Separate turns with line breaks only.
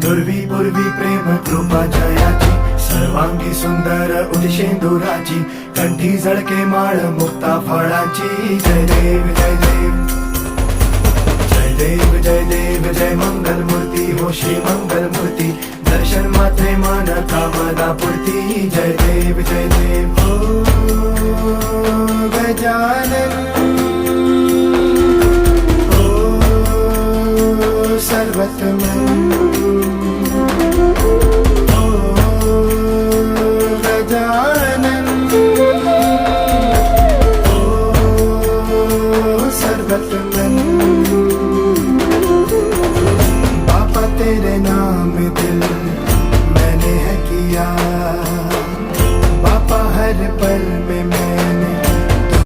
नुरवी पूर्वी प्रेम कृपा जयाची, सर्वांगी सुंदर उदिशेंदुराची, कंठी झळके माळ मुक्ता फळाची. जय देव जय देव जय देव जय देव जय मंगल मूर्ती हो श्री मंगल मूर्ती, दर्शन मात्रे मान कामना पूर्ती. जय देव जय देव ओ गजानन ओ सर्वतमन गजानन ओ सर्वतमन.